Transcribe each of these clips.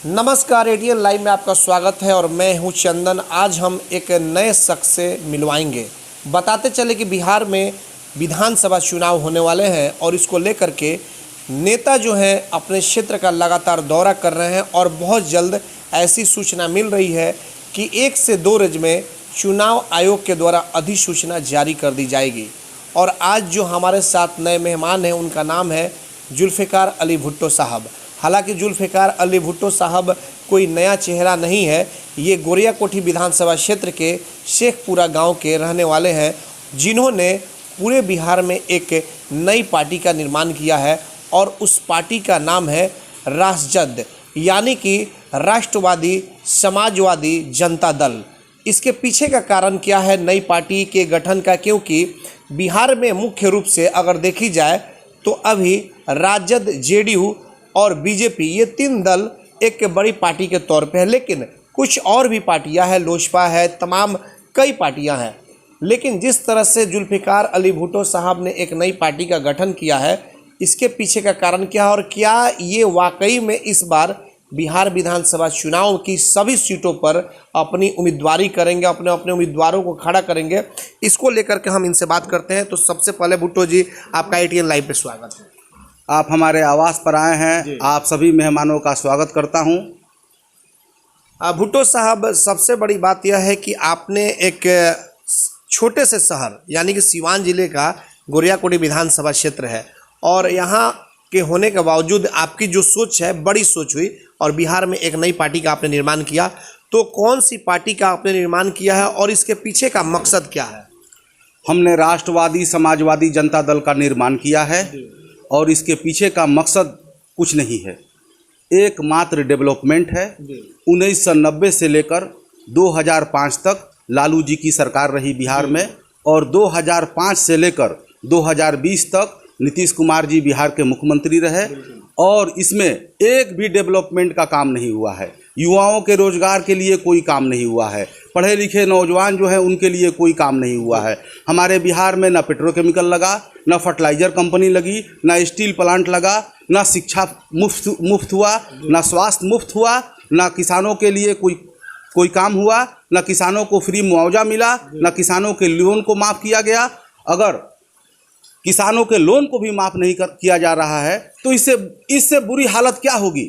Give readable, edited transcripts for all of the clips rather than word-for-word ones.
नमस्कार, ATN live में आपका स्वागत है और मैं हूं चंदन। आज हम एक नए शख्स से मिलवाएंगे। बताते चले कि बिहार में विधानसभा चुनाव होने वाले हैं और इसको लेकर के नेता जो हैं अपने क्षेत्र का लगातार दौरा कर रहे हैं और बहुत जल्द ऐसी सूचना मिल रही है कि 1 से 2 रोज में चुनाव आयोग के द्वारा अधिसूचना जारी कर दी जाएगी। और आज जो हमारे साथ नए मेहमान हैं उनका नाम है जुल्फ़िकार अली भुट्टो साहब। हालांकि जुल्फ़िकार अली भुट्टो साहब कोई नया चेहरा नहीं है, ये गोरियाकोठी विधानसभा क्षेत्र के शेखपुरा गांव के रहने वाले हैं, जिन्होंने पूरे बिहार में एक नई पार्टी का निर्माण किया है और उस पार्टी का नाम है रासजद, यानी कि राष्ट्रवादी समाजवादी जनता दल। इसके पीछे का कारण क्या है नई पार्टी के गठन का? क्योंकि बिहार में मुख्य रूप से अगर देखी जाए तो अभी राजद, जेडीयू और बीजेपी ये 3 दल एक बड़ी पार्टी के तौर पे है, लेकिन कुछ और भी पार्टियां हैं, लोजपा है, तमाम कई पार्टियां हैं। लेकिन जिस तरह से जुल्फ़िकार अली भुट्टो साहब ने एक नई पार्टी का गठन किया है, इसके पीछे का कारण क्या है और क्या ये वाकई में इस बार बिहार विधानसभा चुनाव की सभी सीटों पर अपनी उम्मीदवारी करेंगे, अपने अपने उम्मीदवारों को खड़ा करेंगे, इसको लेकर के हम इनसे बात करते हैं। तो सबसे पहले भुट्टो जी, आपका एटीएन लाइव पे स्वागत है। आप हमारे आवास पर आए हैं, आप सभी मेहमानों का स्वागत करता हूं। भुट्टो साहब, सबसे बड़ी बात यह है कि आपने एक छोटे से शहर यानी कि सीवान जिले का गोरियाकोठी विधानसभा क्षेत्र है और यहाँ के होने के बावजूद आपकी जो सोच है बड़ी सोच हुई और बिहार में एक नई पार्टी का आपने निर्माण किया। तो कौन सी पार्टी का आपने निर्माण किया है और इसके पीछे का मकसद क्या है? हमने राष्ट्रवादी समाजवादी जनता दल का निर्माण किया है और इसके पीछे का मकसद कुछ नहीं है, एकमात्र डेवलपमेंट है। 1990 से लेकर 2005 तक लालू जी की सरकार रही बिहार में और 2005 से लेकर 2020 तक नीतीश कुमार जी बिहार के मुख्यमंत्री रहे और इसमें एक भी डेवलपमेंट का काम नहीं हुआ है। युवाओं के रोजगार के लिए कोई काम नहीं हुआ है, पढ़े लिखे नौजवान जो हैं उनके लिए कोई काम नहीं हुआ है। हमारे बिहार में ना पेट्रोकेमिकल लगा, ना फर्टिलाइज़र कंपनी लगी, ना स्टील प्लांट लगा, ना शिक्षा मुफ्त हुआ, ना स्वास्थ्य मुफ्त हुआ, ना किसानों के लिए कोई काम हुआ, ना किसानों को फ्री मुआवजा मिला, ना किसानों के लोन को माफ़ किया गया। अगर किसानों के लोन को भी माफ़ नहीं किया जा रहा है तो इससे बुरी हालत क्या होगी?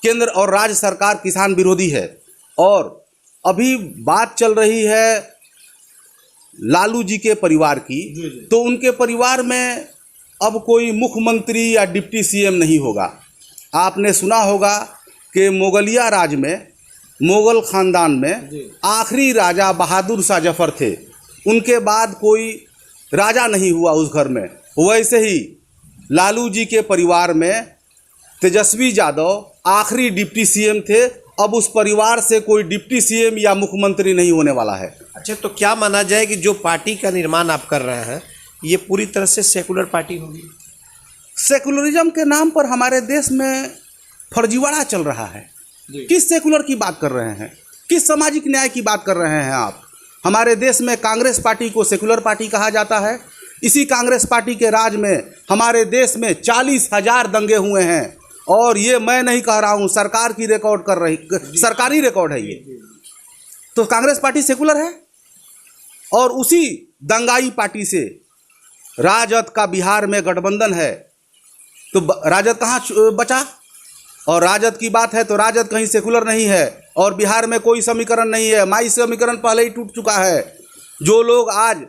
केंद्र और राज्य सरकार किसान विरोधी है। और अभी बात चल रही है लालू जी के परिवार की, तो उनके परिवार में अब कोई मुख्यमंत्री या डिप्टी सीएम नहीं होगा। आपने सुना होगा कि मुगलिया राज में, मुगल ख़ानदान में आखिरी राजा बहादुर शाह जफर थे, उनके बाद कोई राजा नहीं हुआ उस घर में। वैसे ही लालू जी के परिवार में तेजस्वी यादव आखिरी डिप्टी सीएम थे, अब उस परिवार से कोई डिप्टी सीएम या मुख्यमंत्री नहीं होने वाला है। अच्छा, तो क्या माना जाए कि जो पार्टी का निर्माण आप कर रहे हैं ये पूरी तरह से सेकुलर पार्टी होगी? सेकुलरिज्म के नाम पर हमारे देश में फर्जीवाड़ा चल रहा है। किस सेकुलर की बात कर रहे हैं? किस सामाजिक न्याय की बात कर रहे हैं आप? हमारे देश में कांग्रेस पार्टी को सेकुलर पार्टी कहा जाता है। इसी कांग्रेस पार्टी के राज में हमारे देश में 40,000 दंगे हुए हैं और ये मैं नहीं कह रहा हूँ, सरकार की रिकॉर्ड कर रही, सरकारी रिकॉर्ड है ये। तो कांग्रेस पार्टी सेकुलर है और उसी दंगाई पार्टी से राजद का बिहार में गठबंधन है, तो राजद कहाँ बचा? और राजद की बात है तो राजद कहीं सेकुलर नहीं है और बिहार में कोई समीकरण नहीं है, माई समीकरण पहले ही टूट चुका है। जो लोग आज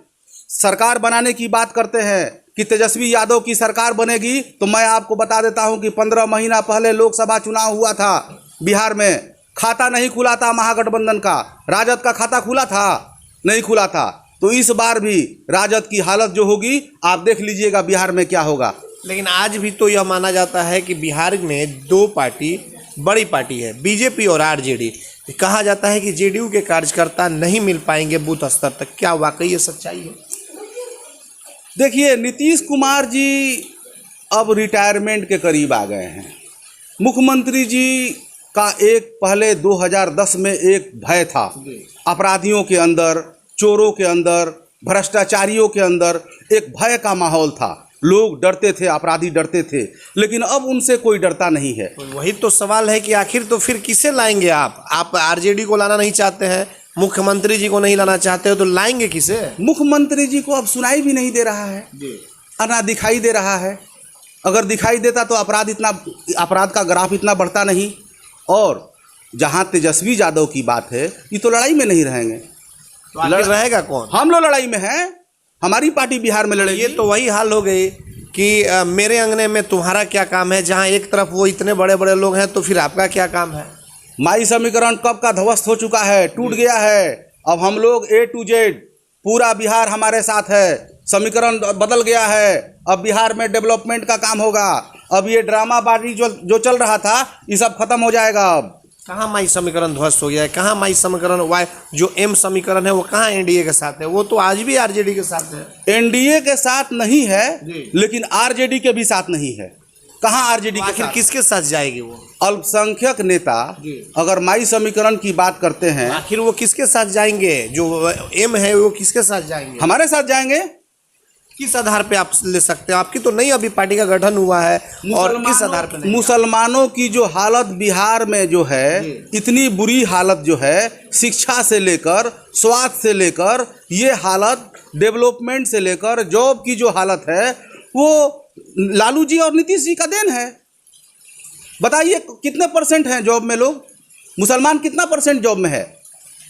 सरकार बनाने की बात करते हैं कि तेजस्वी यादव की सरकार बनेगी, तो मैं आपको बता देता हूं कि 15 महीना पहले लोकसभा चुनाव हुआ था बिहार में, खाता नहीं खुला था महागठबंधन का, राजद का खाता खुला था? नहीं खुला था। तो इस बार भी राजद की हालत जो होगी आप देख लीजिएगा बिहार में क्या होगा। लेकिन आज भी तो यह माना जाता है कि बिहार में 2 पार्टी बड़ी पार्टी है, बीजेपी और आरजेडी। कहा जाता है कि जेडीयू के कार्यकर्ता नहीं मिल पाएंगे बूथ स्तर तक, क्या वाकई ये सच्चाई है? देखिए, नीतीश कुमार जी अब रिटायरमेंट के करीब आ गए हैं। मुख्यमंत्री जी का एक पहले 2010 में एक भय था, अपराधियों के अंदर, चोरों के अंदर, भ्रष्टाचारियों के अंदर एक भय का माहौल था। लोग डरते थे, अपराधी डरते थे, लेकिन अब उनसे कोई डरता नहीं है। वही तो सवाल है कि आखिर तो फिर किसे लाएंगे आप आरजेडी को लाना नहीं चाहते हैं, मुख्यमंत्री जी को नहीं लाना चाहते हो, तो लाएंगे किसे? मुख्यमंत्री जी को अब सुनाई भी नहीं दे रहा है और ना दिखाई दे रहा है। अगर दिखाई देता तो अपराध का ग्राफ इतना बढ़ता नहीं। और जहाँ तेजस्वी यादव की बात है, ये तो लड़ाई में नहीं रहेंगे। तो आखिर रहेगा कौन? हम लोग लड़ाई में हैं, हमारी पार्टी बिहार में लड़ेगी। ये तो वही हाल हो गई कि मेरे अंगने में तुम्हारा क्या काम है। जहाँ एक तरफ वो इतने बड़े बड़े लोग हैं, तो फिर आपका क्या काम है? माई समीकरण कब का ध्वस्त हो चुका है, टूट गया है। अब हम लोग A to Z, पूरा बिहार हमारे साथ है। समीकरण बदल गया है। अब बिहार में डेवलपमेंट का काम होगा। अब ये ड्रामाबाजी जो चल रहा था, ये सब खत्म हो जाएगा। अब कहाँ माई समीकरण ध्वस्त हो गया है? कहाँ माई समीकरण वाई जो M समीकरण है वो कहाँ एनडीए के साथ है? वो तो आज भी आरजेडी के साथ है। एनडीए के साथ नहीं है, जी। लेकिन आरजेडी के भी साथ नहीं है। कहाँ आरजेडी के आखिर साथ? किसके साथ जाएगी वो? अल्पसंख्यक नेता जी। अगर माई समीकरण की बात करते हैं, आखिर वो किसके साथ जाएंगे? जो M है वो किसके साथ जाएंगे? हमारे साथ जाएंगे। किस आधार पे आप ले सकते हैं? आपकी तो नहीं अभी पार्टी का गठन हुआ है, और किस आधार पे नहीं? मुसलमानों की जो हालत बिहार में जो है, इतनी बुरी हालत जो है, शिक्षा से लेकर स्वास्थ्य से लेकर ये हालत, डेवलपमेंट से लेकर जॉब की जो हालत है, वो लालू जी और नीतीश जी का देन है। बताइए कितने परसेंट हैं जॉब में लोग? मुसलमान कितना परसेंट जॉब में है?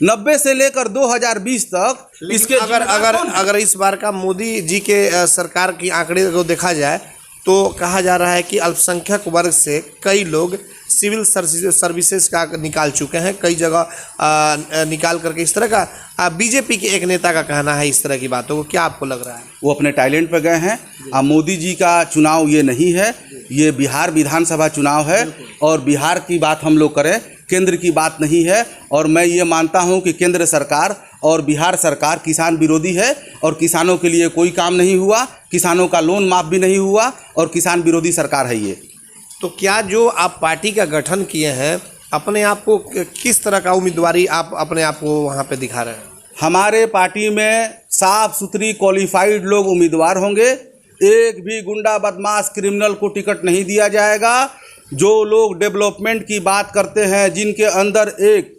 90 से लेकर 2020 तक। इसके अगर इस बार का मोदी जी के सरकार की आंकड़े को देखा जाए, तो कहा जा रहा है कि अल्पसंख्यक वर्ग से कई लोग सिविल सर्विसेज का निकाल चुके हैं, कई जगह निकाल करके। इस तरह का बीजेपी के एक नेता का कहना है। इस तरह की बातों को क्या आपको लग रहा है? वो अपने टैलेंट पे गए हैं। मोदी जी का चुनाव ये नहीं है, ये बिहार विधानसभा चुनाव है। और बिहार की बात हम लोग करें, केंद्र की बात नहीं है। और मैं ये मानता हूँ कि केंद्र सरकार और बिहार सरकार किसान विरोधी है, और किसानों के लिए कोई काम नहीं हुआ, किसानों का लोन माफ़ भी नहीं हुआ, और किसान विरोधी सरकार है ये। तो क्या जो आप पार्टी का गठन किए हैं, अपने आप को किस तरह का उम्मीदवारी आप अपने आप को वहाँ पे दिखा रहे हैं? हमारे पार्टी में साफ सुथरी क्वालिफाइड लोग उम्मीदवार होंगे। एक भी गुंडा बदमाश क्रिमिनल को टिकट नहीं दिया जाएगा। जो लोग डेवलपमेंट की बात करते हैं, जिनके अंदर एक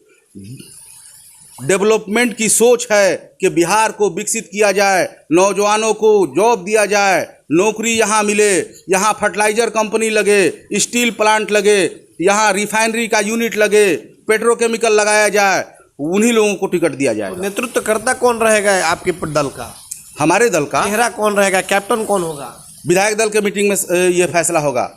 डेवलपमेंट की सोच है कि बिहार को विकसित किया जाए, नौजवानों को जॉब दिया जाए, नौकरी यहाँ मिले, यहाँ फर्टिलाइजर कंपनी लगे, स्टील प्लांट लगे, यहाँ रिफाइनरी का यूनिट लगे, पेट्रोकेमिकल लगाया जाए, उन्हीं लोगों को टिकट दिया जाएगा। नेतृत्वकर्ता कौन रहेगा आपके दल का? हमारे दल का चेहरा कौन रहेगा? कैप्टन कौन होगा? विधायक दल के मीटिंग में ये फैसला होगा।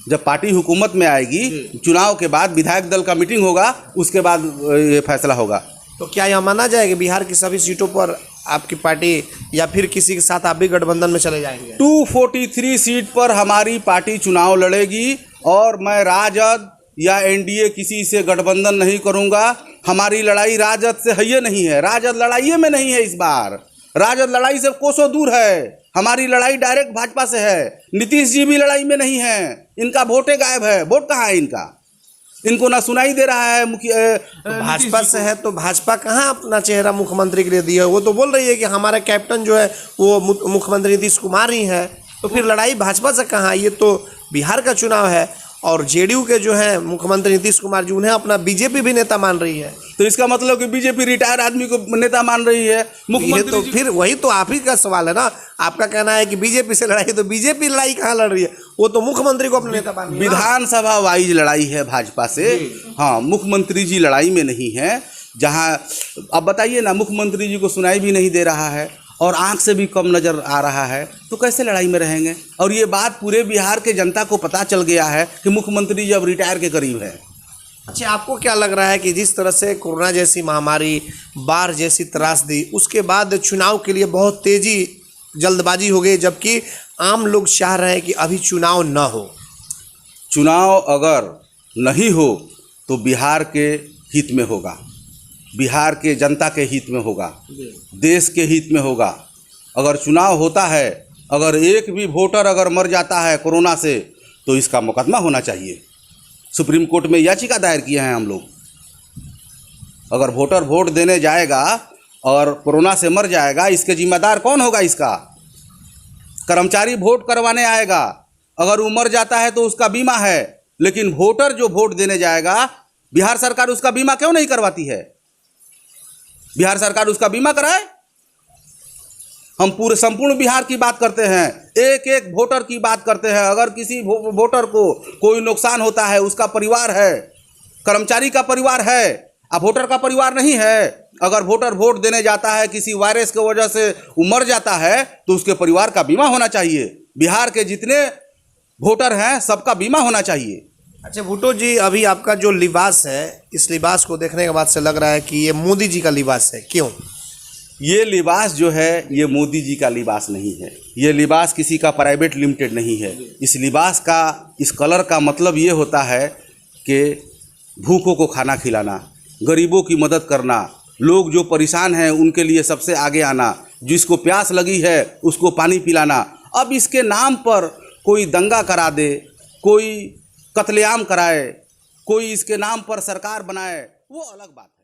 जब पार्टी हुकूमत में आएगी, चुनाव के बाद विधायक दल का मीटिंग होगा, उसके बाद ये फैसला होगा। तो क्या यह माना जाएगा बिहार की सभी सीटों पर आपकी पार्टी, या फिर किसी के साथ आप भी गठबंधन में चले जाएंगे? 243 सीट पर हमारी पार्टी चुनाव लड़ेगी, और मैं राजद या एनडीए किसी से गठबंधन नहीं करूंगा। हमारी लड़ाई राजद से है नहीं है, राजद लड़ाई में नहीं है। इस बार राजद लड़ाई से कोसों दूर है। हमारी लड़ाई डायरेक्ट भाजपा से है। नीतीश जी भी लड़ाई में नहीं है, इनका वोटे गायब है। वोट कहाँ है इनका? इनको ना सुनाई दे रहा है। भाजपा से है तो भाजपा कहाँ अपना चेहरा मुख्यमंत्री के लिए दिया? वो तो बोल रही है कि हमारा कैप्टन जो है वो मुख्यमंत्री नीतीश कुमार ही है। तो फिर लड़ाई भाजपा से कहाँ? ये तो बिहार का चुनाव है, और जेडीयू के जो है मुख्यमंत्री नीतीश कुमार जी, उन्हें अपना बीजेपी भी नेता मान रही है। तो इसका मतलब कि बीजेपी रिटायर आदमी को नेता मान रही है मुख्यमंत्री। तो फिर वही तो आप ही का सवाल है ना। आपका कहना है कि बीजेपी से लड़ाई, तो बीजेपी लड़ाई कहाँ लड़ रही है? वो तो मुख्यमंत्री को अपना नेता मान रही है। विधानसभा वाइज लड़ाई है भाजपा से। हाँ, मुख्यमंत्री जी लड़ाई में नहीं है। जहाँ अब बताइए ना, मुख्यमंत्री जी को सुनाई भी नहीं दे रहा है, और आंख से भी कम नज़र आ रहा है, तो कैसे लड़ाई में रहेंगे? और ये बात पूरे बिहार के जनता को पता चल गया है कि मुख्यमंत्री जी अब रिटायर के करीब है। अच्छा, आपको क्या लग रहा है कि जिस तरह से कोरोना जैसी महामारी, बाढ़ जैसी त्रासदी, उसके बाद चुनाव के लिए बहुत तेज़ी, जल्दबाजी हो गई, जबकि आम लोग चाह रहे हैं कि अभी चुनाव ना हो? चुनाव अगर नहीं हो तो बिहार के हित में होगा, बिहार के जनता के हित में होगा, देश के हित में होगा। अगर चुनाव होता है, अगर एक भी वोटर अगर मर जाता है कोरोना से, तो इसका मुकदमा होना चाहिए। सुप्रीम कोर्ट में याचिका दायर किए हैं हम लोग। अगर वोटर वोट देने जाएगा और कोरोना से मर जाएगा, इसके जिम्मेदार कौन होगा? इसका कर्मचारी वोट करवाने आएगा, अगर वो मर जाता है तो उसका बीमा है, लेकिन वोटर जो वोट देने जाएगा, बिहार सरकार उसका बीमा क्यों नहीं करवाती है? बिहार सरकार उसका बीमा कराए। हम पूरे संपूर्ण बिहार की बात करते हैं, एक एक वोटर की बात करते हैं। अगर किसी वोटर को कोई नुकसान होता है, उसका परिवार है, कर्मचारी का परिवार है, अब वोटर का परिवार नहीं है। अगर वोटर वोट देने जाता है, किसी वायरस की वजह से वो मर जाता है, तो उसके परिवार का बीमा होना चाहिए। बिहार के जितने वोटर हैं सबका बीमा होना चाहिए। अच्छा भुट्टो जी, अभी आपका जो लिबास है, इस लिबास को देखने के बाद से लग रहा है कि ये मोदी जी का लिबास है, क्यों? ये लिबास जो है ये मोदी जी का लिबास नहीं है, ये लिबास किसी का प्राइवेट लिमिटेड नहीं है। इस लिबास का, इस कलर का मतलब ये होता है कि भूखों को खाना खिलाना, गरीबों की मदद करना, लोग जो परेशान हैं उनके लिए सबसे आगे आना, जिसको प्यास लगी है उसको पानी पिलाना। अब इसके नाम पर कोई दंगा करा दे, कोई कत्लेआम कराए, कोई इसके नाम पर सरकार बनाए, वो अलग बात है।